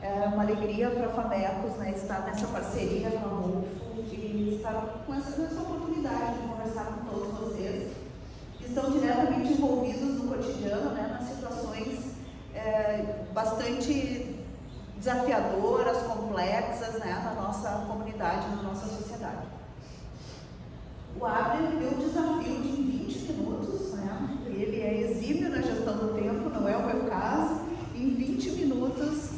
É uma alegria para a Famecos, né, estar nessa parceria com a Rufo e estar com essa oportunidade de conversar com todos vocês que estão diretamente envolvidos no cotidiano, né, nas situações bastante desafiadoras, complexas, né, na nossa comunidade, na nossa sociedade. O Abner deu um desafio de 20 minutos, né? Ele é exímio na gestão do tempo, não é o meu caso. Em 20 minutos,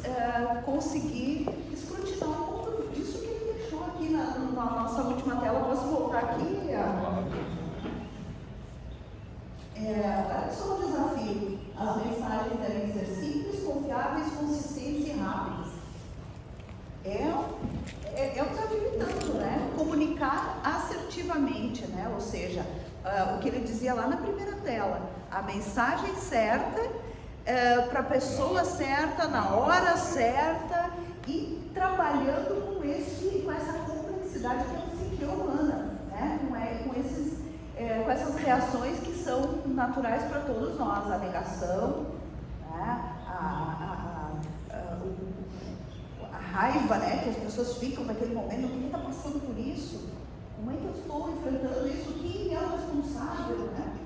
conseguir escrutinar um pouco disso que ele deixou aqui na nossa última tela. Posso voltar aqui? Olha só o desafio. As mensagens devem ser simples, confiáveis, consistentes e rápidas. É um desafio tanto, né? Comunicar assertivamente, né? Ou seja, o que ele dizia lá na primeira tela, a mensagem certa para a pessoa certa, na hora certa e trabalhando com essa complexidade que é a psique humana, né? Com essas reações que são naturais para todos nós, a negação, né? A raiva, né, que as pessoas ficam naquele momento, quem está passando por isso? Como é que eu estou enfrentando isso? Quem é o responsável, né?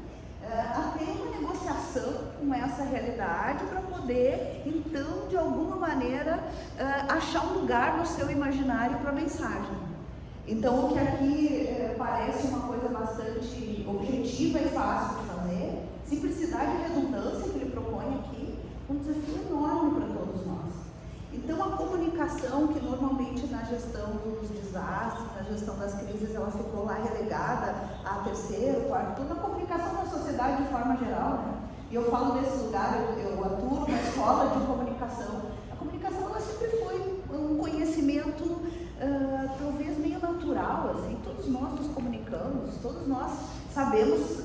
Até uma negociação com essa realidade para poder, então, de alguma maneira, achar um lugar no seu imaginário para a mensagem. Então, o que aqui parece uma coisa bastante objetiva e fácil de fazer, simplicidade e redundância que ele propõe aqui, um desafio enorme para todos nós. Então, a comunicação, que normalmente na gestão dos desastres, na gestão das crises, ela ficou lá relegada a terceiro, quarto, toda a comunicação na sociedade de forma geral, né? E eu falo desse lugar, eu atuo na escola de comunicação. A comunicação, ela sempre foi um conhecimento, talvez meio natural, assim, todos nós nos comunicamos, todos nós sabemos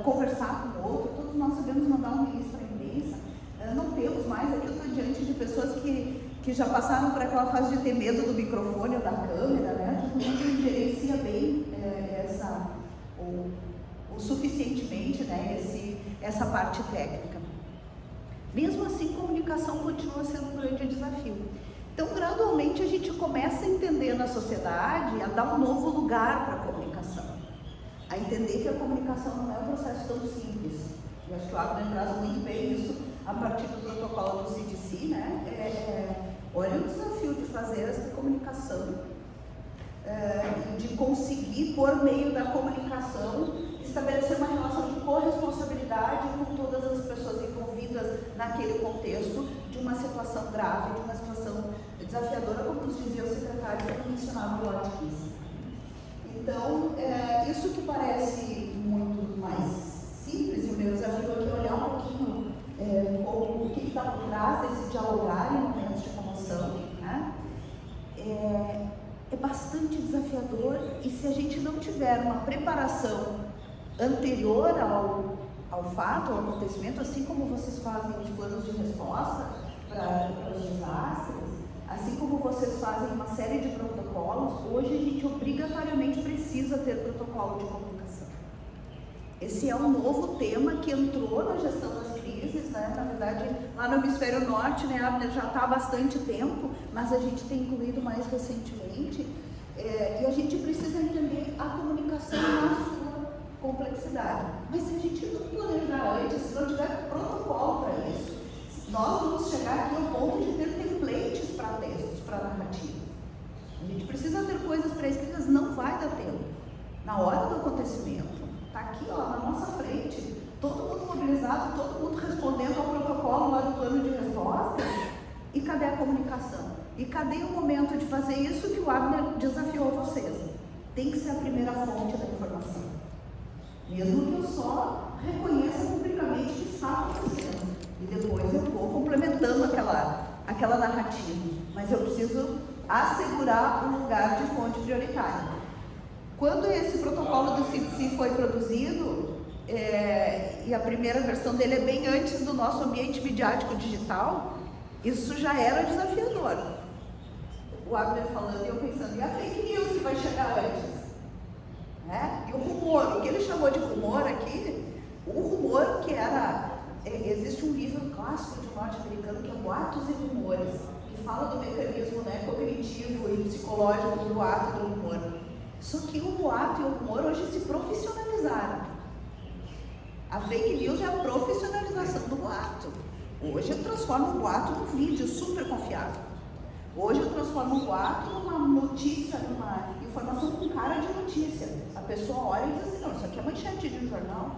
conversar com o outro, todos nós sabemos mandar um release para a imprensa. Não temos mais, aqui eu estou diante de pessoas que já passaram por aquela fase de ter medo do microfone ou da câmera, né? Todo mundo gerencia bem o suficientemente, né? Essa parte técnica. Mesmo assim, comunicação continua sendo um grande desafio. Então, gradualmente, a gente começa a entender na sociedade, a dar um novo lugar para a comunicação. A entender que a comunicação não é um processo tão simples. Eu acho que o Abner traz muito bem isso a partir do protocolo do CDC, né? Olha o desafio de fazer essa comunicação, de conseguir, por meio da comunicação, estabelecer uma relação de corresponsabilidade com todas as pessoas envolvidas naquele contexto de uma situação grave, de uma situação desafiadora, como nos dizia o secretário que mencionava o Watkins. Então, isso que parece muito mais simples, e o meu desafio aqui é olhar um pouquinho o que está por trás desse dialogar em momentos de comoção, né? É bastante desafiador, e se a gente não tiver uma preparação anterior ao fato, ao acontecimento, assim como vocês fazem os planos de resposta para os desastres, assim como vocês fazem uma série de protocolos, hoje a gente obrigatoriamente precisa ter protocolo de comunicação. Esse é um novo tema que entrou na gestão das crises, né? Na verdade, lá no Hemisfério Norte, né, Abner, já está há bastante tempo, mas a gente tem incluído mais recentemente, e a gente precisa entender a comunicação na sua complexidade. Mas se a gente não planejar antes, se não tiver protocolo para isso, nós vamos chegar aqui ao ponto de ter templates para textos, para narrativas. A gente precisa ter coisas pré-escritas, não vai dar tempo. Na hora do acontecimento, está aqui, ó, na nossa frente, todo mundo mobilizado, todo mundo respondendo ao protocolo lá do plano de resposta. E cadê a comunicação? E cadê o momento de fazer isso que o Abner desafiou vocês? Tem que ser a primeira fonte da informação. Mesmo que eu só reconheça publicamente que está acontecendo. E depois eu vou complementando aquela narrativa. Mas eu preciso assegurar um lugar de fonte prioritária. Quando esse protocolo do CDC foi produzido, e a primeira versão dele é bem antes do nosso ambiente midiático digital, isso já era desafiador. O Abner falando e eu pensando, e a fake news que vai chegar antes? E o rumor, o que ele chamou de rumor aqui, o rumor que era, existe um livro clássico de norte-americano que é Boatos e Rumores, que fala falava do mecanismo, né, cognitivo e psicológico do boato e do rumor. Só que o boato e o rumor hoje se profissionalizaram. A fake news é a profissionalização do boato. Hoje eu transformo o boato num vídeo super confiável. Hoje eu transformo o boato numa notícia, numa informação com cara de notícia. A pessoa olha e diz assim, não, isso aqui é manchete de um jornal.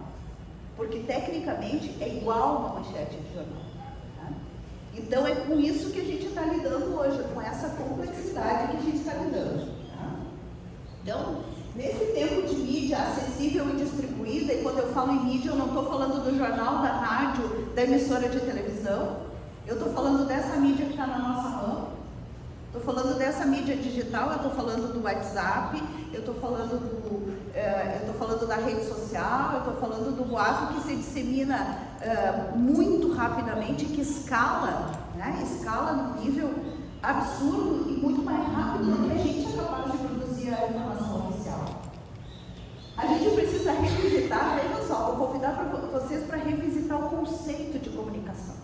Porque tecnicamente é igual uma manchete de jornal. Tá? Então é com isso que a gente está lidando hoje, com essa complexidade que a gente está lidando. Tá? Então, nesse tempo de mídia acessível e distribuída, e quando eu falo em mídia, eu não estou falando do jornal, da rádio, da emissora de televisão, eu estou falando dessa mídia que está na nossa mão, estou falando dessa mídia digital, eu estou falando do WhatsApp, eu estou falando da rede social, eu estou falando do boato que se dissemina muito rapidamente, que escala, né? Escala num nível absurdo e muito mais rápido do que a gente é capaz de produzir a informação oficial. A gente precisa revisitar, olha só, vou convidar vocês para revisitar o conceito de comunicação.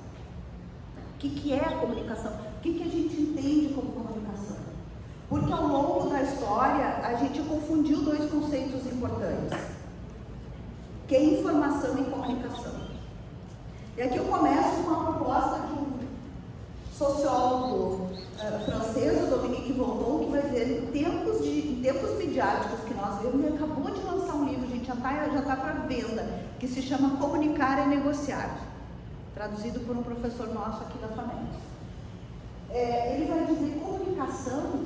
O que é a comunicação? O que a gente entende como comunicação? Porque ao longo da história, a gente confundiu dois conceitos importantes, que é informação e comunicação. E aqui eu começo com uma proposta de um sociólogo francês, o Dominique Volton, que vai dizer, em tempos midiáticos que nós vemos, ele acabou de lançar um livro, gente, já está para venda, que se chama Comunicar é Negociar, traduzido por um professor nosso aqui da FAMED. Ele vai dizer que comunicação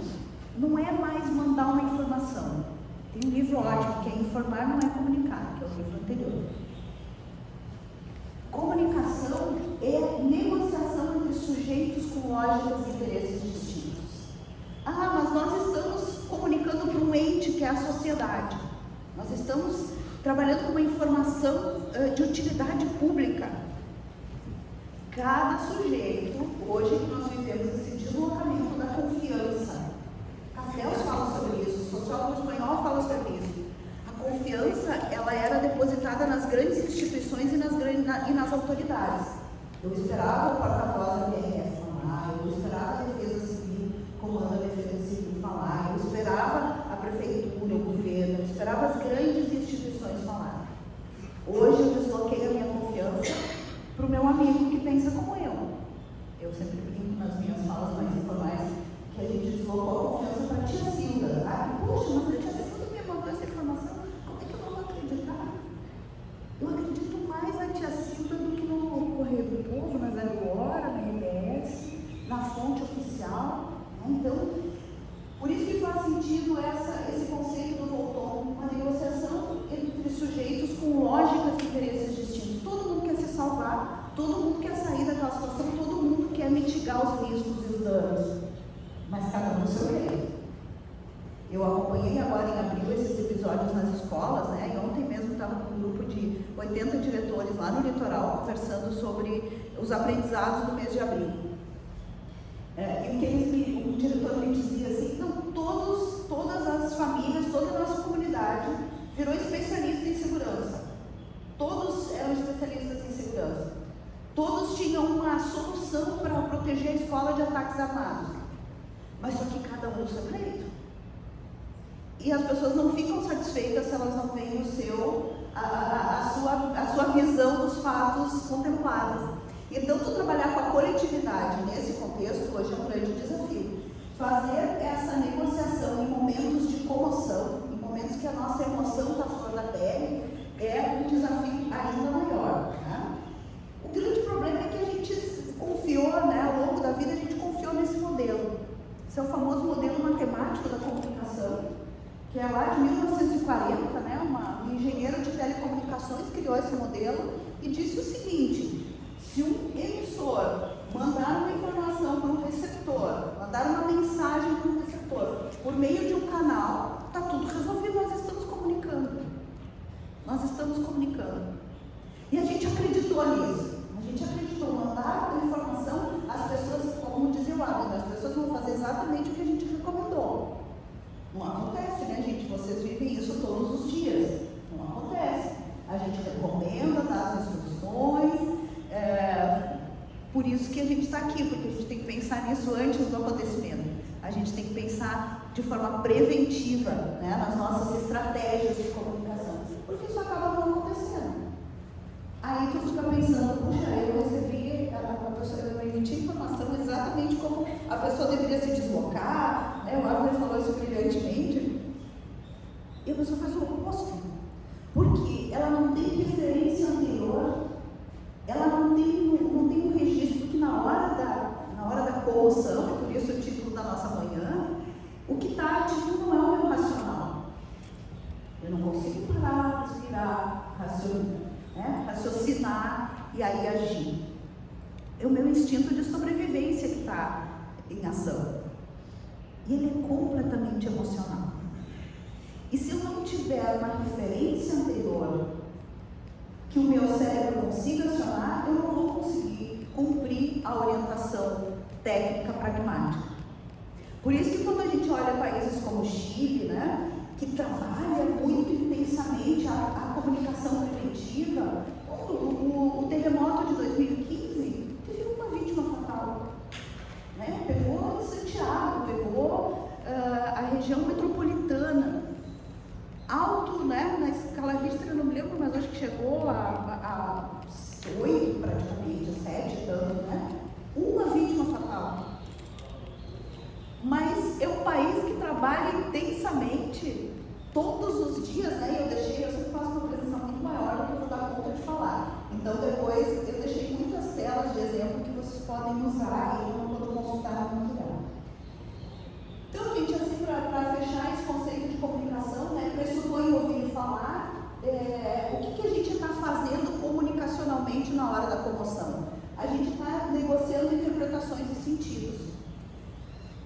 não é mais mandar uma informação. Tem um livro ótimo, que é Informar Não é Comunicar, que é o livro anterior. Comunicação é negociação entre sujeitos com lógicas e interesses distintos. Ah, mas nós estamos comunicando para um ente que é a sociedade. Nós estamos trabalhando com uma informação de utilidade pública. Cada sujeito, hoje que nós vivemos esse deslocamento da confiança, Castells fala sobre isso, o sociólogo espanhol fala sobre isso. A confiança, ela era depositada nas grandes instituições e nas autoridades. Eu esperava o porta-voz da PRF falar, eu esperava a Defesa Civil, comando da Defesa Civil falar, eu esperava a prefeitura, o governo, eu esperava as grandes instituições falar. Hoje eu desloquei a minha confiança para o meu amigo que pensa como eu. Eu sempre brinco nas minhas falas mais informais que a gente deslocou a confiança para a tia Silda. Ah, poxa, mas a tia Silda me mandou essa informação, como é que eu não vou acreditar? Eu acredito mais na tia Silda do que no Correio do Povo, na Zero Hora, na RBS, na fonte oficial. Então, por isso que faz sentido esse conceito do Volton, uma negociação entre sujeitos com lógicas e interesses distintos. Todo mundo quer se salvar, todo mundo quer sair daquela situação, todo mundo quer mitigar os riscos e os danos, mas cada um no seu jeito. Eu acompanhei agora em abril esses episódios nas escolas, né? E ontem mesmo estava com um grupo de 80 diretores lá no litoral conversando sobre os aprendizados do mês de abril. E o diretor me dizia assim, não, todas as famílias, toda a nossa comunidade virou especialista em segurança. Todos eram especialistas em segurança. Todos tinham uma solução para proteger a escola de ataques armados. Mas só que cada um no seu jeito. E as pessoas não ficam satisfeitas se elas não veem a sua visão dos fatos contemplados. Então, tu trabalhar com a coletividade nesse contexto hoje é um grande desafio. Fazer essa negociação em momentos de comoção, em momentos que a nossa emoção está flor da pele, é um desafio ainda maior. Tá? O grande problema é que a gente confiou, né, ao longo da vida, a gente confiou nesse modelo. Esse é o famoso modelo matemático da comunicação, que é lá de 1940, né, um engenheiro de telecomunicações criou esse modelo e disse o seguinte: se um emissor mandar uma informação para um receptor, mandar uma mensagem para um receptor, por meio de um canal, está tudo resolvido, nós estamos comunicando. Nós estamos comunicando. E a gente acreditou nisso. A gente acreditou, mandar a informação, as pessoas, como dizia o Adam, as pessoas vão fazer exatamente o que a gente recomendou. Não acontece, né, gente? Vocês vivem isso todos os dias. Não acontece. A gente recomenda, dá as instruções. Por Por isso que a gente está aqui, porque a gente tem que pensar nisso antes do acontecimento. A gente tem que pensar de forma preventiva, né, nas nossas estratégias de comunicação, porque isso acaba não acontecendo. Aí tu fica pensando, puxa, eu recebi, a professora vai emitir informação exatamente como a pessoa deveria se deslocar, né? O Álvaro falou isso brilhantemente, e a pessoa faz o oposto, porque ela não tem referência anterior, ela não tem um registro que na hora da comoção, por isso o título da nossa manhã, o que está ativo não é o meu racional. Eu não consigo parar, respirar, raciocinar e aí agir. É o meu instinto de sobrevivência que está em ação. E ele é completamente emocional. E se eu não tiver uma referência anterior que o meu cérebro consiga acionar, eu não vou conseguir cumprir a orientação técnica pragmática. Por isso que quando a gente olha países como o Chile, né, que trabalha muito intensamente a comunicação preventiva, o terremoto de 2015 teve uma vítima fatal, né? Pegou Santiago, pegou a região metropolitana, alto, né, na escala Richter, eu não me lembro, mas acho que chegou a 8 praticamente, 7 tanto, né? Uma vítima fatal. Mas é um país que trabalha intensamente todos os dias, né? Eu sempre faço uma apresentação muito maior do que eu vou dar conta de falar. Então depois eu deixei muitas telas de exemplo que vocês podem usar aí quando consultar no material. Então, gente, assim, para fechar esse conceito de comunicação, né, pressupõe ouvir falar, o que a gente está fazendo comunicacionalmente na hora da comoção? A gente está negociando interpretações e sentidos.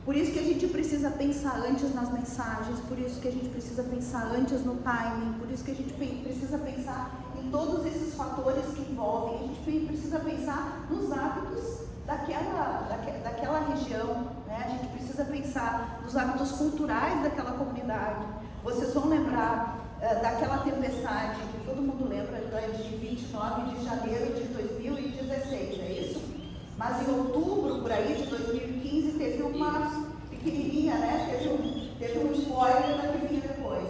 Por isso que a gente precisa pensar antes nas mensagens, por isso que a gente precisa pensar antes no timing, por isso que a gente precisa pensar em todos esses fatores que envolvem, a gente precisa pensar nos hábitos daquela região, né? A gente precisa pensar nos hábitos culturais daquela comunidade. Vocês vão lembrar daquela tempestade, que todo mundo lembra, de 29 de janeiro de 2016, é isso? Mas em outubro, por aí, de 2015, teve uma pequenininha, né? Teve um spoiler da que vinha depois.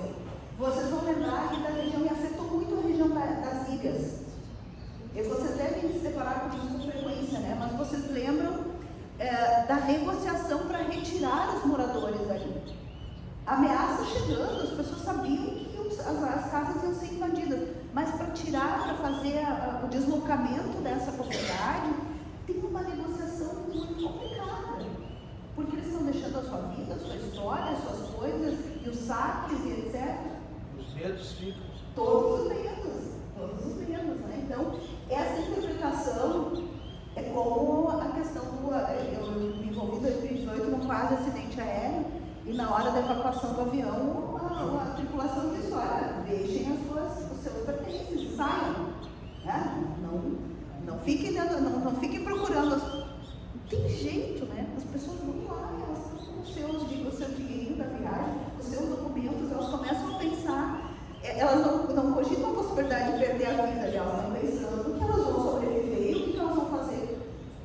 Vocês vão lembrar que da região, e afetou muito a região das ilhas. E vocês devem se deparar com isso com frequência, né? Mas vocês lembram da negociação para retirar os moradores dali. Ameaça chegando, as pessoas sabiam que as casas iam ser invadidas. Mas para tirar, para fazer o deslocamento dessa comunidade, tem uma negociação muito complicada, porque eles estão deixando a sua vida, a sua história, as suas coisas, e os saques e etc. Os medos ficam. Todos os medos, né? Então, essa interpretação é como a questão eu me envolvi em 2018 num quase acidente aéreo, e na hora da evacuação do avião, a tripulação disse, olha, deixem os seus pertences e saiam, né? Não fiquem procurando. Não tem jeito, né? As pessoas vão lá, elas estão com o seu dinheirinho da viagem, os seus documentos, elas começam a pensar, elas não cogitam a possibilidade de perder a vida, elas estão pensando que elas vão sobreviver e o que elas vão fazer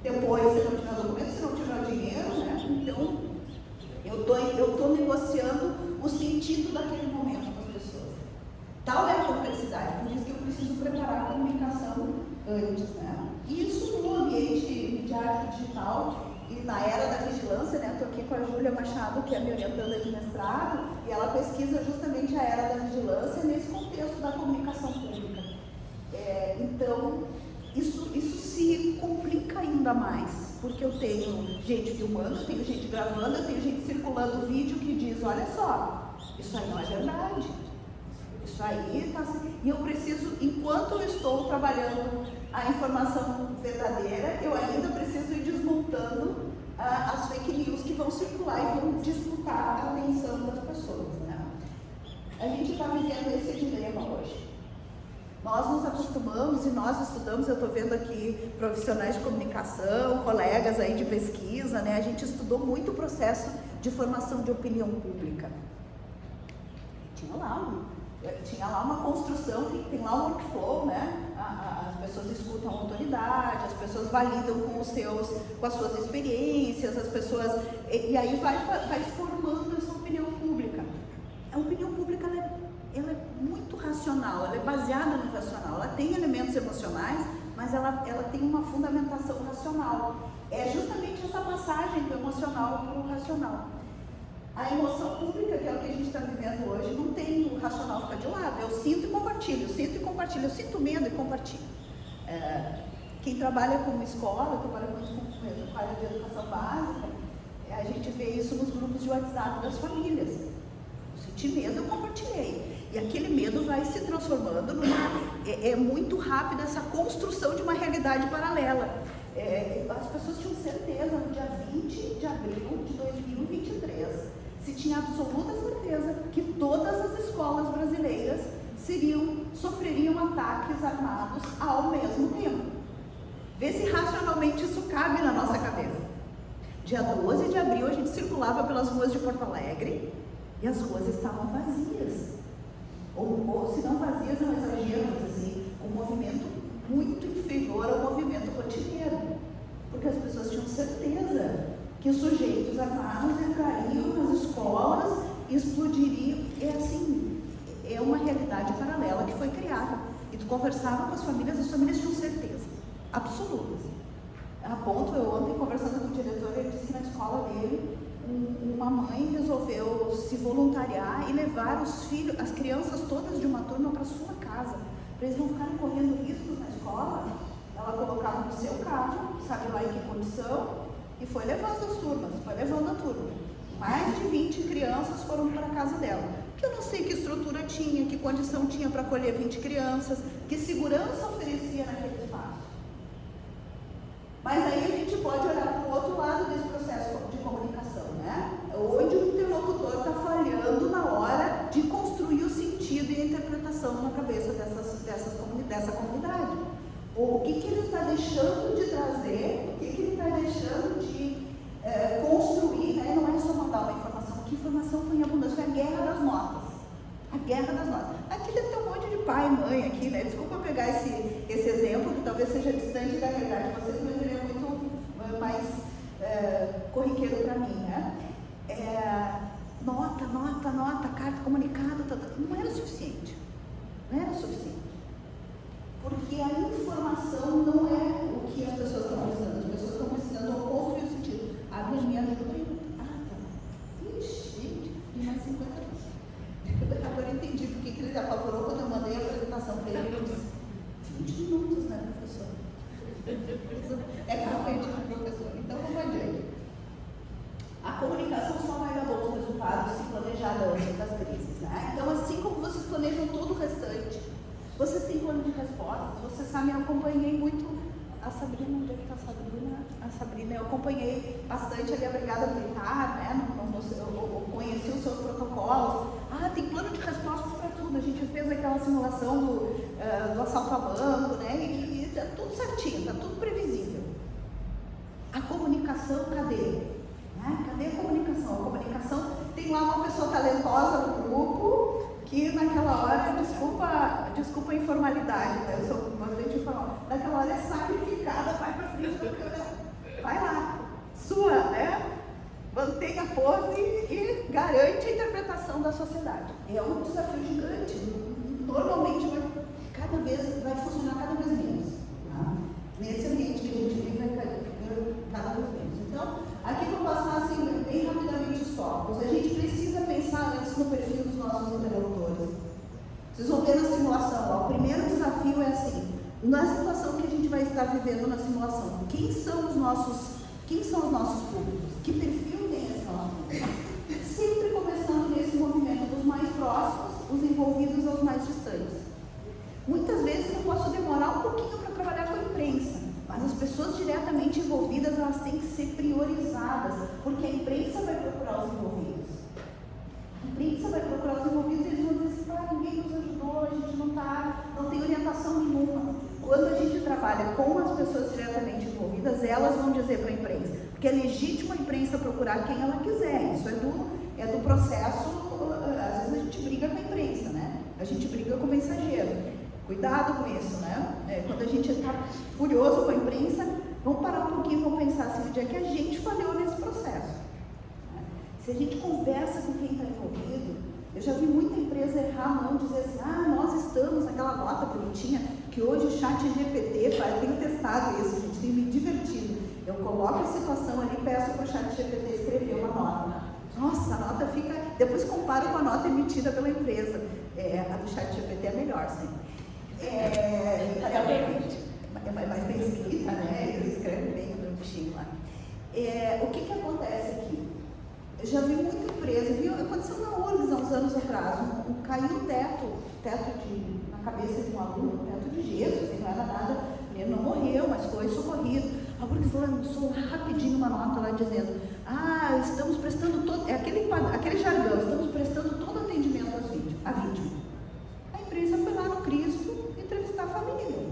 depois, se não tiver documento, se não tiver dinheiro, né? Então, eu estou negociando o sentido daquele momento com as pessoas. Tal é a complexidade, por isso que eu preciso preparar a comunicação antes, né? Isso no ambiente midiático digital e na era da vigilância, né? Estou aqui com a Júlia Machado, que é minha orientanda de mestrado, e ela pesquisa justamente a era da vigilância nesse contexto da comunicação pública. Então, isso se complica ainda mais, porque eu tenho gente filmando, eu tenho gente gravando, eu tenho gente circulando vídeo que diz, olha só, isso aí não é verdade. Isso aí está assim. E eu preciso, enquanto eu estou trabalhando a informação verdadeira, eu ainda preciso ir desmontando as fake news que vão circular e vão disputar a atenção das pessoas, né? A gente está vivendo esse dilema hoje. Nós nos acostumamos e nós estudamos, eu estou vendo aqui profissionais de comunicação, colegas aí de pesquisa, né? A gente estudou muito o processo de formação de opinião pública. Tinha lá tinha lá uma construção, tem lá um workflow, né? As pessoas escutam a autoridade, as pessoas validam com as suas experiências, as pessoas... E aí vai formando essa opinião pública. A opinião pública, ela é muito racional, ela é baseada no racional, ela tem elementos emocionais, mas ela tem uma fundamentação racional. É justamente essa passagem do emocional para o racional. A emoção pública, que é o que a gente está vivendo hoje, não tem o racional ficar de lado. Eu sinto e compartilho, eu sinto medo e compartilho. Quem trabalha com escola, trabalha com a área de educação básica, a gente vê isso nos grupos de WhatsApp das famílias. Eu senti medo, eu compartilhei. E aquele medo vai se transformando é muito rápido essa construção de uma realidade paralela. As pessoas tinham certeza no dia 20 de abril de 2023, se tinha absoluta certeza que todas as escolas brasileiras sofreriam ataques armados ao mesmo tempo. Vê se racionalmente isso cabe na nossa cabeça. Dia 12 de abril a gente circulava pelas ruas de Porto Alegre e as ruas estavam vazias. Ou se não vazias, é um exagero, mas assim, um movimento muito inferior ao movimento rotineiro. Porque as pessoas tinham certeza que os sujeitos armados entrariam nas escolas e explodiriam. É uma realidade paralela que foi criada. E tu conversava com as famílias tinham certeza, absolutas. A ponto, eu ontem conversando com o diretor, ele disse que na escola dele, uma mãe resolveu se voluntariar e levar as crianças todas de uma turma para sua casa, para eles não ficarem correndo riscos na escola. Ela colocava no seu carro, sabe lá em que condição, e foi levando as turmas, foi levando a turma. Mais de 20 crianças foram para a casa dela. Que eu não sei que estrutura tinha, que condição tinha para acolher 20 crianças, que segurança oferecia naquele espaço. Mas aí a gente pode olhar para o outro lado desse processo de comunicação, né? Onde o interlocutor está falhando na hora de construir o sentido e a interpretação na cabeça dessa comunidade. O que ele está deixando de trazer, o que ele está deixando de construir, né? Não é só mandar uma informação, que informação foi em abundância, foi a guerra das notas. A guerra das notas. Aqui deve ter um monte de pai e mãe aqui, né? Desculpa pegar esse exemplo, que talvez seja distante da realidade de vocês, mas ele é muito mais corriqueiro para mim, né? Nota, carta, comunicado, não era suficiente. Não era suficiente. Porque a informação não é o que as pessoas estão precisando. As pessoas estão precisando construir o sentido. A minha ajuda aí. Tá. Ixi, gente, tem mais 50 anos. Agora eu entendi porque que ele apavorou quando eu mandei a apresentação para ele. Eu disse, 20 minutos, né, professor? É frequente do professor. Então, vamos adiante. A comunicação só vai dar bons resultados se planejada antes das crises, né? Então, assim como vocês planejam todo o restante, vocês têm plano de respostas. Vocês sabem, eu acompanhei muito a Sabrina. Onde é que está a Sabrina? A Sabrina, eu acompanhei bastante ali a Brigada Militar, né? Eu conheci os seus protocolos. Tem plano de respostas para tudo. A gente fez aquela simulação do assalto a banco, né? E tá tudo certinho, está tudo previsível. A comunicação, cadê? Cadê a comunicação? A comunicação tem lá uma pessoa talentosa no grupo que naquela hora, desculpa a informalidade, né? Eu sou bastante informal. Naquela hora é sacrificada, vai para frente da câmera, vai lá, sua, né? Mantenha a pose e garante a interpretação da sociedade. É um desafio gigante. Normalmente vai funcionar cada vez menos. Tá? Nesse ambiente que a gente vive, vai cada vez menos. Então, aqui vou passar assim, bem rapidamente os tópicos. A gente precisa pensar antes no perfil dos nossos interlocutores. Vocês vão ver na simulação, o primeiro desafio é assim, na situação que a gente vai estar vivendo na simulação, quem são os nossos públicos? Que perfil tem esse nosso público? Sempre começando nesse movimento dos mais próximos, os envolvidos aos mais distantes. Muitas vezes eu posso demorar um pouquinho para trabalhar com a imprensa, mas as pessoas diretamente envolvidas, elas têm que ser priorizadas, porque a imprensa vai procurar os envolvidos. A imprensa vai procurar os envolvidos e eles vão dizer assim, ninguém nos ajudou, a gente não tem orientação nenhuma. Quando a gente trabalha com as pessoas diretamente envolvidas, elas vão dizer para a imprensa, porque é legítimo a imprensa procurar quem ela quiser, isso é do processo, às vezes a gente briga com a imprensa, né? A gente briga com o mensageiro. Cuidado com isso, né? Quando a gente está furioso com a imprensa, vamos parar um pouquinho e vamos pensar assim, onde é que a gente falhou nesse processo. Se a gente conversa com quem está envolvido, eu já vi muita empresa errar a mão, dizer assim, nós estamos naquela nota bonitinha, que hoje o chat GPT faz, eu tenho testado isso, gente, tem me divertido. Eu coloco a situação ali, peço para o chat GPT escrever uma nota. Nossa, a nota fica, depois comparo com a nota emitida pela empresa. A do chat GPT é melhor, sim. É mais bem escrita, né? Ele escreve bem bonitinho lá. O que acontece aqui? Eu já vi muita empresa, aconteceu na URGS há uns anos atrás, caiu o teto na cabeça de um aluno, teto de gesso, assim, não era nada, ele não morreu, mas foi socorrido. A URGS lançou rapidinho uma nota lá dizendo, estamos prestando todo, aquele jargão, estamos prestando todo atendimento à vítima. A empresa foi lá no Cristo entrevistar a família.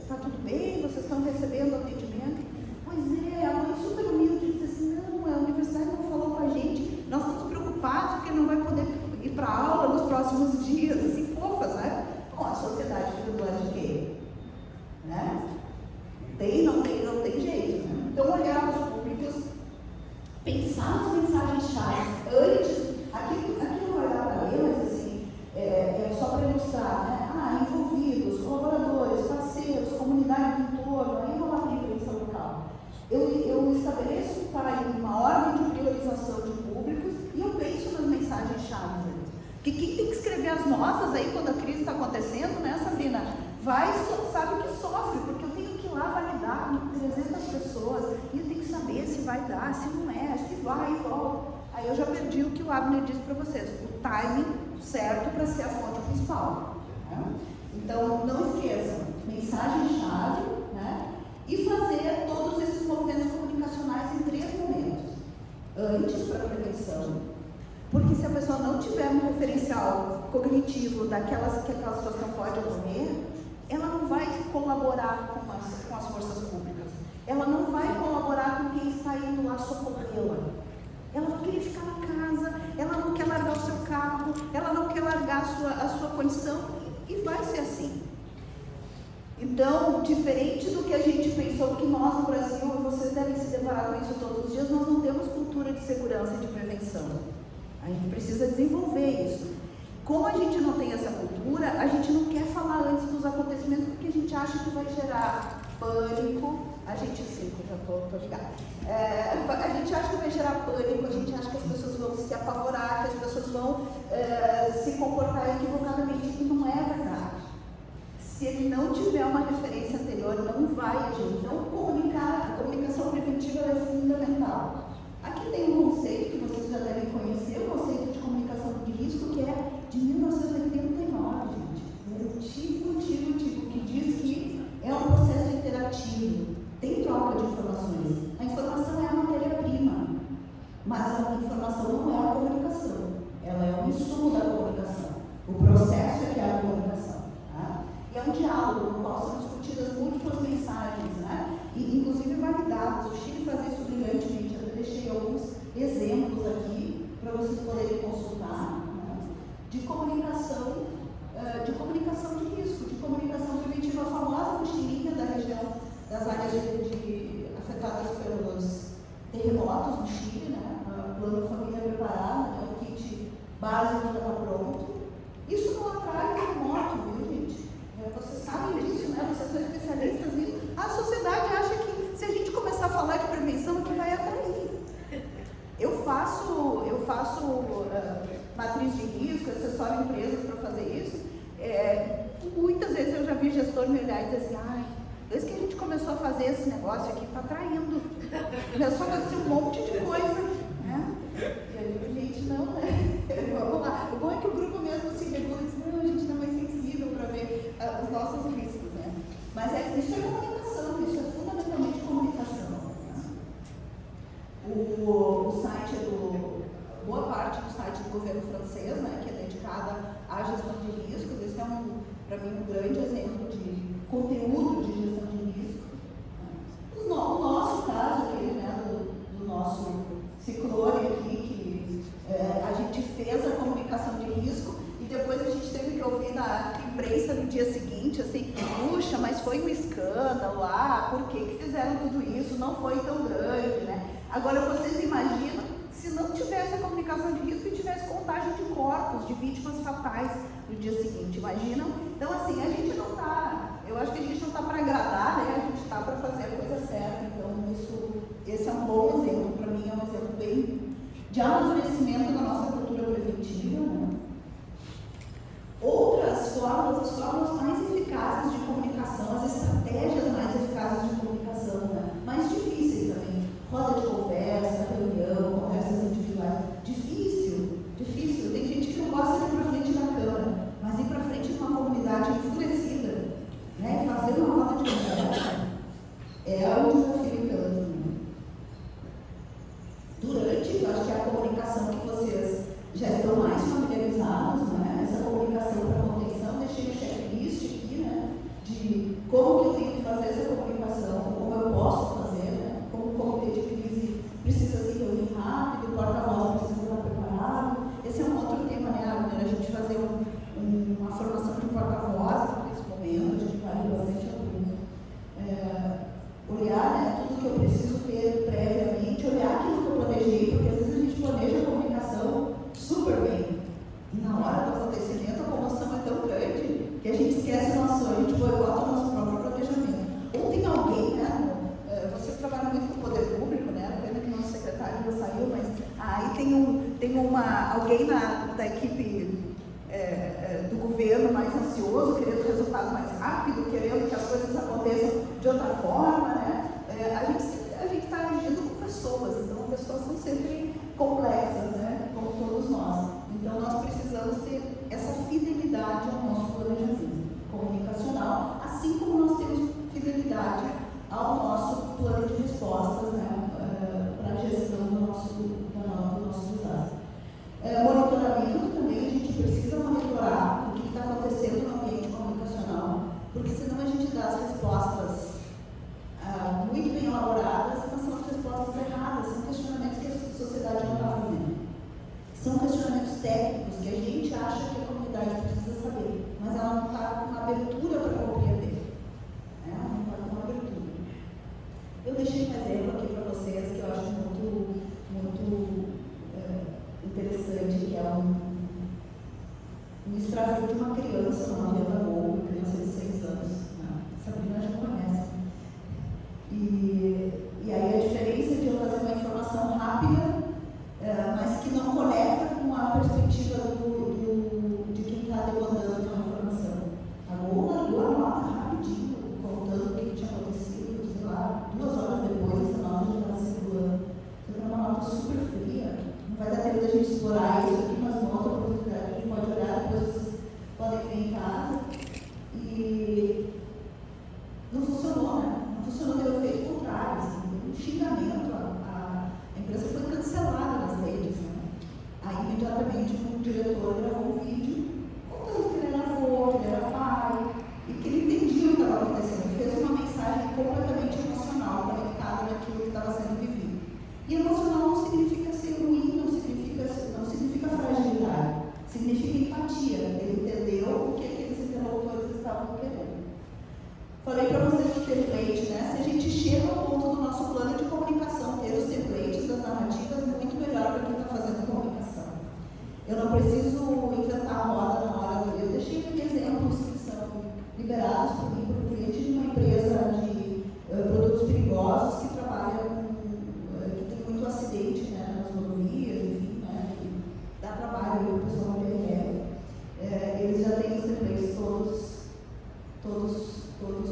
Está tudo bem? Vocês estão recebendo atendimento? Pois é, a mãe super humilde disse assim, não, a universidade não falou com a gente, nós estamos preocupados porque ele não vai poder ir para a aula nos próximos dias, assim, fofas, né? Bom, a sociedade fica do lado de quem? Né? Não tem jeito, né? Então, olhar os públicos, pensar nas mensagens-chave, antes, aqui não vai dar para ler, mas assim, só para ilustrar, né? Envolvidos, colaboradores, parceiros, comunidade do entorno, aí vamos abrir a imprensa local. Eu estabeleço uma ordem de priorização de públicos e eu penso nas mensagens-chave. Porque quem tem que escrever as notas aí quando a crise está acontecendo, né, Sabrina? Sabe que sofre, porque eu tenho que ir lá validar com 300 pessoas e eu tenho que saber se vai dar, se não é, se vai e volta. Aí eu já perdi o que o Abner disse para vocês, o timing certo para ser a fonte principal. Né? Então, não esqueçam, mensagem-chave, né? E fazer todos esses movimentos comunicacionais em 3 momentos. Antes, para prevenção, porque se a pessoa não tiver um referencial cognitivo que aquela situação pode ocorrer, ela não vai colaborar com as forças públicas, ela não vai colaborar com quem está indo lá socorrê-la. Ela vai querer ficar na casa, ela não quer largar o seu carro, ela não quer largar a sua condição, e vai ser assim. Então, diferente do que a gente pensou, que nós no Brasil, e vocês devem se deparar com isso todos os dias, nós não temos cultura de segurança e de prevenção. A gente precisa desenvolver isso. Como a gente não tem essa cultura, a gente não quer falar antes dos acontecimentos, porque a gente acha que vai gerar pânico. A gente sim, já estou ligada. A gente acha que vai gerar pânico, a gente acha que as pessoas vão se apavorar, que as pessoas vão se comportar equivocadamente, e não é verdade. Se ele não tiver uma referência anterior, não vai agir. Então, a comunicação preventiva é fundamental. Aqui tem um conceito que vocês já devem conhecer, o conceito de comunicação de risco, que é de 1989, gente. É antigo, que diz que é um processo interativo, tem troca de informações. A informação é a matéria-prima, mas a informação não é a comunicação, ela é o insumo da comunicação. O processo é que é a comunicação. Tá? E é um diálogo no qual são discutidas múltiplas mensagens, né? E inclusive validadas. O Chile faz isso brilhantemente. Eu deixei alguns exemplos aqui para vocês poderem consultar, né? de comunicação de risco, de comunicação preventiva famosa no Chile, da região das áreas afetadas pelos terremotos no Chile, né? O plano Família Preparada, né? O kit básico já está pronto. Isso não atrai terremoto, viu, gente? Vocês sabem disso, né? Vocês são especialistas nisso. A sociedade acha que se a gente começar a falar de prevenção, que vai atrair. Eu faço matriz de risco, assessoro empresas para fazer isso. Muitas vezes eu já vi gestor me olhar e dizer assim, desde que a gente começou a fazer esse negócio aqui, está atraindo. Começou a acontecer um monte de coisa. Né? E aí eu digo, gente, não, né? Vamos lá. O bom é que o grupo mesmo se regula e diz, não, a gente está mais sensível para ver os nossos riscos. Né? Mas isso é comunicação, isso é fundamentalmente comunicação. Né? O site boa parte do site do governo francês, né, que é dedicada à gestão de riscos. Esse é, para mim, um grande exemplo de conteúdo de gestão de risco. O nosso caso aqui, né, do nosso Ciclone aqui, que a gente fez a comunicação de risco e depois a gente teve que dia seguinte, assim, puxa, mas foi um escândalo, por que fizeram tudo isso? Não foi tão grande, né? Agora vocês imaginam se não tivesse a comunicação de risco e tivesse contagem de corpos, de vítimas fatais no dia seguinte, imaginam? Então assim, a gente não está, eu acho que a gente não está para agradar, né? A gente está para fazer a coisa certa. Então esse é um bom exemplo, para mim é um exemplo bem de amadurecimento da nossa cultura preventiva, né? Outras formas, as formas mais eficazes de comunicação, as estratégias mais eficazes de comunicação, né? Mais difíceis também, roda de conversa, reunião, conversas individuais, difícil, tem gente que não gosta de ir para frente da câmera, mas ir para frente de uma comunidade enfurecida, né? Fazer uma roda de conversa é um desafio tanto, né? Durante, eu acho que é a comunicação que vocês já estão mais familiarizados, né? Essa comunicação para contenção, deixei um checklist aqui, né? De como que eu tenho que fazer essa comunicação, como eu posso fazer, né? Como o comitê de crise precisa se reunir rápido, o porta-voz precisa estar preparado. Esse é um outro tema, né, Abner? A gente fazer uma formação de porta-voz nesse momento, a gente vai bastante aluno. Olhar, né, tudo que eu preciso ter previamente, olhar aquilo que eu planejei, porque às vezes a gente planeja a comunicação super bem. E na hora do acontecimento a comoção é tão grande que a gente esquece o nosso, a gente boicota o nosso próprio planejamento. Ou tem alguém, né? Vocês trabalham muito com o poder público, né? Pena que nosso secretário já saiu, mas aí tem alguém da equipe do governo mais ansioso, querendo resultado mais rápido, querendo que as coisas aconteçam de outra forma, né? A gente está agindo com pessoas, então as pessoas são sempre complexas, né? Como todos nós. Então nós precisamos ter essa fidelidade ao nosso planejamento comunicacional, assim como nós temos fidelidade ao nosso plano de respostas, né? Para a gestão do nosso desastre. Monitoramento também, a gente precisa monitorar o que está acontecendo no ambiente comunicacional, porque senão a gente dá as respostas muito bem elaboradas, mas são as respostas erradas, são questionamentos que a sociedade não está fazendo. São questionamentos técnicos que a gente acha que a comunidade precisa saber, mas ela não está com uma abertura para compreender. Ela não está com uma abertura. Eu deixei um exemplo aqui para vocês que eu acho muito interessante, que é um extravio de uma criança numa Vila Gol, criança de 6 anos. Sabrina já conhece. E aí a diferença de eu fazer uma informação rápida, mas que não conecta com a perspectiva de quem está demandando aquela informação. A Gol largou a nota rapidinho, contando o que tinha acontecido, sei lá, 2 horas depois essa nota já estava circulando. Então é uma nota super fria. Não vai dar tempo da gente explorar isso aqui, mas uma outra oportunidade a gente pode olhar, depois vocês podem ver em casa. E não funcionou, né? Não funcionou, deu o efeito contrário, assim, deu um xingamento. A empresa foi cancelada nas redes, né? Aí imediatamente o diretor gravou um vídeo contando que ele era avô, que ele era pai, e que ele entendia o que estava acontecendo. Ele fez uma mensagem completamente emocional, conectada naquilo que estava sendo vivido. E emocional não significa ser ruim, não significa fragilidade, significa empatia. Ele entendeu o que aqueles interlocutores estavam querendo. Falei para vocês do template, né? Se a gente chega ao ponto do nosso plano de comunicação, ter os templates das narrativas, muito melhor para quem está fazendo comunicação. Eu não preciso inventar a roda na hora do. Eu deixei aqui exemplos que são liberados por mim, por cliente de uma empresa de produtos perigosos que trabalha que tem muito acidente, né, nas rodovias, enfim, né, que dá trabalho ao pessoal da BRF. Eles já têm os templates todos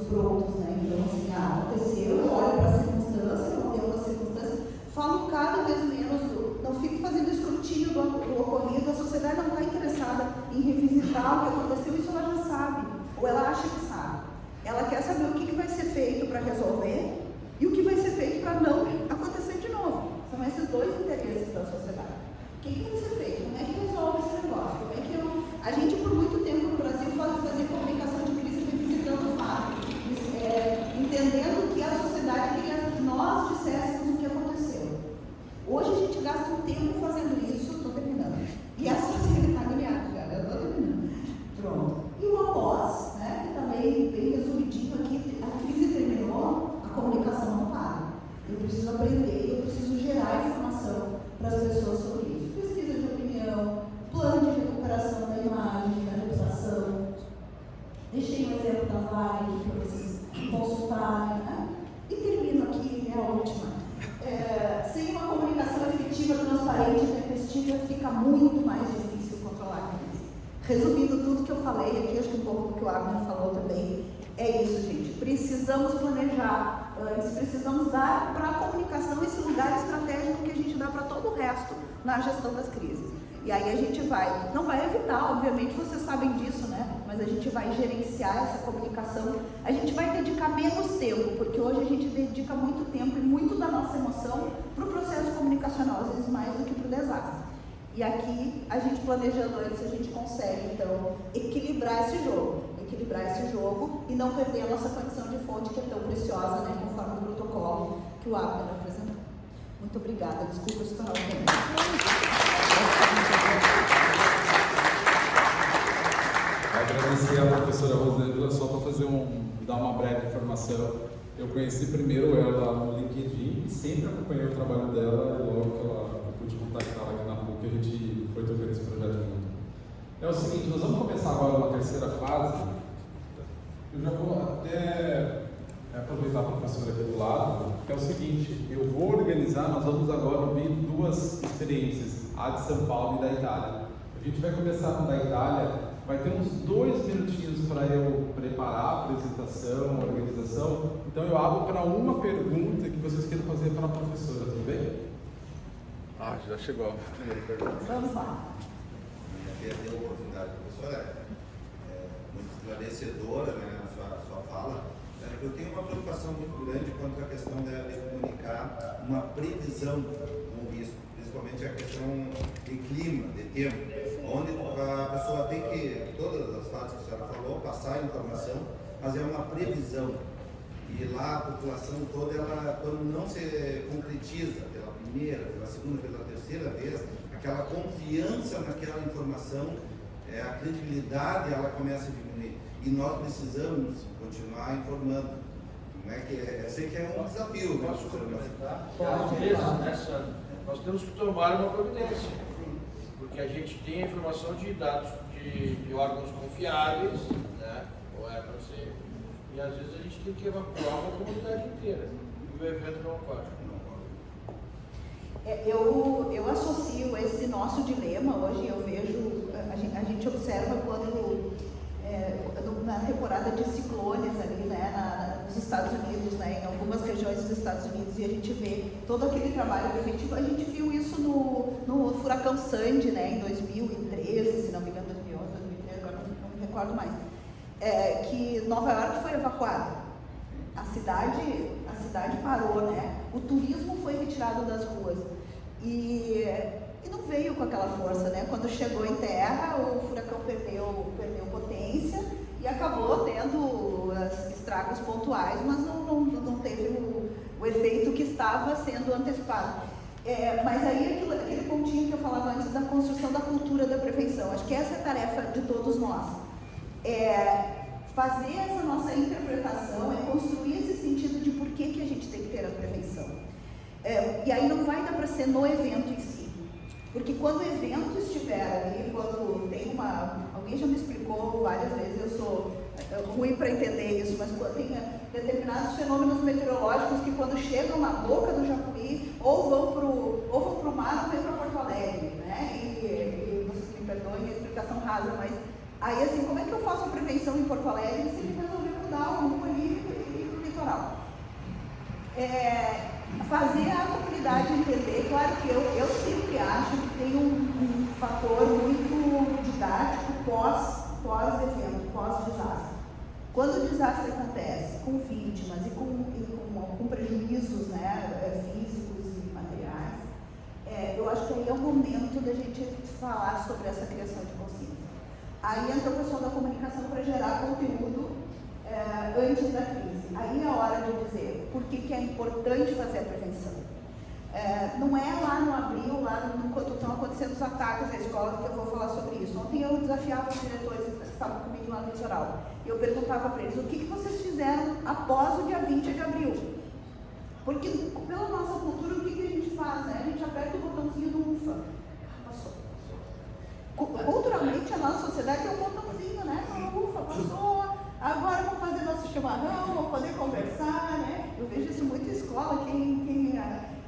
prontos, né? Então, assim, aconteceu, eu olho para a circunstância, eu olho para a circunstância, falo cada vez menos, não fico fazendo escrutínio do ocorrido, a sociedade não está interessada em revisitar o que aconteceu, isso ela já sabe, ou ela acha que sabe. Ela quer saber o que vai ser feito para resolver e o que vai ser feito para não acontecer de novo. São esses dois interesses da sociedade. O que vai ser feito? Como é que resolve esse negócio? Como é que a gente, por muito tempo no Brasil, fazia comunicação de crise revisitando o fato, entendendo que a sociedade queria que nós disséssemos o que aconteceu. Hoje a gente gasta um tempo fazendo isso, estou terminando. E a sociedade está agoniada, já estou terminando. Pronto. E o após, né? competitiva, fica muito mais difícil controlar a crise. Resumindo tudo que eu falei aqui, acho que um pouco do que o Abner falou também, é isso, gente. Precisamos planejar antes, precisamos dar para a comunicação esse lugar estratégico que a gente dá para todo o resto na gestão das crises. E aí a gente não vai evitar, obviamente, vocês sabem disso, né? Mas a gente vai gerenciar essa comunicação, a gente vai dedicar menos tempo, porque hoje a gente dedica muito tempo e muito da nossa emoção para o processo comunicacional, às vezes mais do que para o desastre. E aqui, a gente planejando antes, a gente consegue, então, equilibrar esse jogo e não perder a nossa condição de fonte, que é tão preciosa, né, conforme o protocolo que o Abner apresentou. Muito obrigada, desculpa estourar o tempo. Agradecer à professora Rosângela, só para dar uma breve informação. Eu conheci primeiro ela no LinkedIn e sempre acompanhei o trabalho dela, e logo que eu pude contactá-la aqui na PUC, a gente foi tocando esse projeto junto. É o seguinte, nós vamos começar agora uma terceira fase. Eu já vou até aproveitar a professora aqui do lado, que é o seguinte, eu vou organizar, nós vamos agora ouvir duas experiências, a de São Paulo e da Itália. A gente vai começar com a da Itália, vai ter uns 2 minutinhos para eu preparar a apresentação, a organização, então eu abro para uma pergunta que vocês queiram fazer para a professora, tudo bem? Já chegou a primeira pergunta. Vamos lá. Eu agradeço a oportunidade, professora, muito esclarecedora, né, na sua fala. Eu tenho uma preocupação muito grande quanto à questão de comunicar uma previsão do risco, principalmente a questão de clima, de tempo, onde a pessoa tem que, todas as fases que a senhora falou, passar a informação, mas é uma previsão. E lá a população toda, ela, quando não se concretiza pela primeira, pela segunda, pela terceira vez, aquela confiança naquela informação, a credibilidade, ela começa a diminuir. E nós precisamos continuar informando. Não é que eu sei que é um desafio, né? Posso complementar? Às vezes, nós temos que tomar uma providência, porque a gente tem a informação de dados de órgãos confiáveis, né? Ou é para ser. E às vezes a gente tem que evacuar uma comunidade inteira e o evento não ocorre. Eu associo esse nosso dilema, hoje eu vejo, a gente observa quando, na temporada de ciclones ali, né, nos Estados Unidos, né, em algumas regiões dos Estados Unidos, e a gente vê todo aquele trabalho preventivo. A gente viu isso no furacão Sandy, né, em 2013, se não me engano, 2011, 2013, agora não me recordo mais, que Nova York foi evacuada. A cidade parou, né? O turismo foi retirado das ruas e não veio com aquela força, né? Quando chegou em terra, o furacão perdeu potência e acabou tendo estragos pontuais, mas não teve o efeito que estava sendo antecipado. Mas aí aquele pontinho que eu falava antes da construção da cultura da prevenção, acho que essa é a tarefa de todos nós. Fazer essa nossa interpretação, construir esse sentido de por que a gente tem que ter a prevenção. E aí não vai dar para ser no evento em si, porque quando o evento estiver ali, quando tem alguém já me explicou várias vezes, eu sou ruim para entender isso, mas quando tem determinados fenômenos meteorológicos que quando chegam na boca do Jacuí, ou vão para o mar ou vêm para Porto Alegre, né? E vocês me perdoem a explicação rasa, mas aí assim, como é que eu faço a prevenção em Porto Alegre se ele resolver mudar o rumo ali e para o litoral? Fazer a comunidade entender, claro que eu sempre acho que tem um fator muito didático pós-evento, pós-desastre. Quando o desastre acontece com vítimas e com prejuízos, né, físicos e materiais, eu acho que aí é o momento da gente falar sobre essa criação de consciência. Aí entra a questão da comunicação para gerar conteúdo antes da crise. Aí é a hora de dizer por que é importante fazer a prevenção. Não é lá no abril, quando estão acontecendo os ataques à escola, que eu vou falar sobre isso. Ontem eu desafiava os diretores que estavam comigo lá no litoral. E eu perguntava para eles, o que vocês fizeram após o dia 20 de abril? Porque pela nossa cultura, o que a gente faz? Né? A gente aperta o botãozinho do UFA. Passou. Culturalmente, a nossa sociedade é um botãozinho, né? Ufa, passou. Agora vamos fazer nosso chimarrão, vamos poder conversar, né? Eu vejo isso muito em escola,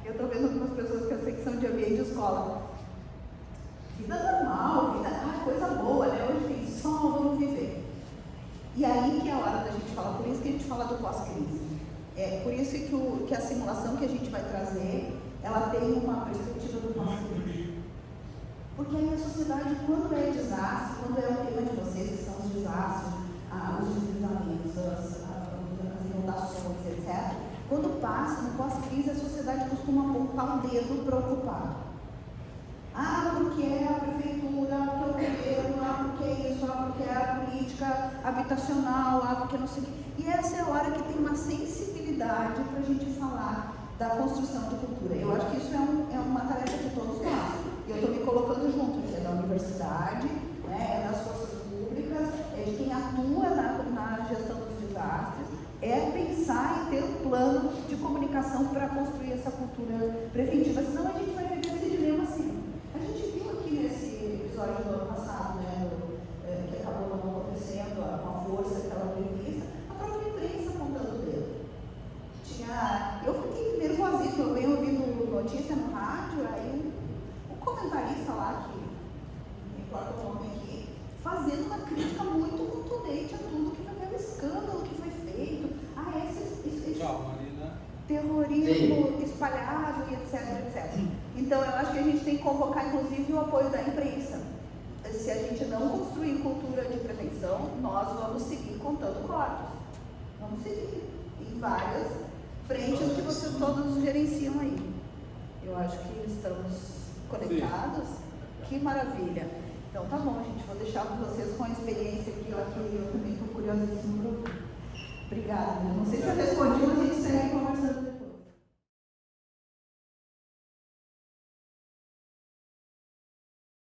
eu estou vendo algumas pessoas que eu sei que são de ambiente de escola. vida normal, coisa boa, né? Hoje tem som, vamos viver. E aí que é a hora da gente falar, por isso que a gente fala do pós-crise. Por isso que a simulação que a gente vai trazer, ela tem uma perspectiva do pós-crise. Porque aí a sociedade, quando é desastre, quando é o tema de vocês, que são os desastres, os deslizamentos, as inundações, etc., quando passa no pós-crise, a sociedade costuma apontar um dedo preocupado. Porque é a prefeitura, porque é o governo, porque é isso, porque é a política habitacional, porque não sei o quê. E essa é a hora que tem uma sensibilidade para a gente falar da construção de cultura. Eu acho que isso é uma tarefa de todos nós. Eu estou me colocando junto, é da universidade, né, é das forças públicas, é de quem atua na gestão dos desastres, é pensar e ter um plano de comunicação para construir essa cultura preventiva, senão a gente vai viver esse dilema assim. A gente viu aqui nesse episódio do ano passado, né, que acabou não acontecendo, com a força que estava prevista, a própria imprensa apontando o dedo. Eu fiquei nervosíssima, eu venho ouvindo notícia no rádio, aí o comentarista lá, que não importa o nome aqui, fazendo uma crítica muito contundente a tudo que foi pelo escândalo que foi feito, esse terrorismo espalhado e etc. Então eu acho que a gente tem que convocar inclusive o apoio da imprensa. Se a gente não construir cultura de prevenção, nós vamos seguir contando corpos. Vamos seguir em várias frentes que vocês todos gerenciam aí. Eu acho que estamos conectados. Sim. Que maravilha. Então tá bom, gente, vou deixar vocês com a experiência aqui, eu também estou curiosíssima para ouvir. Obrigada. Não sei se eu respondi, mas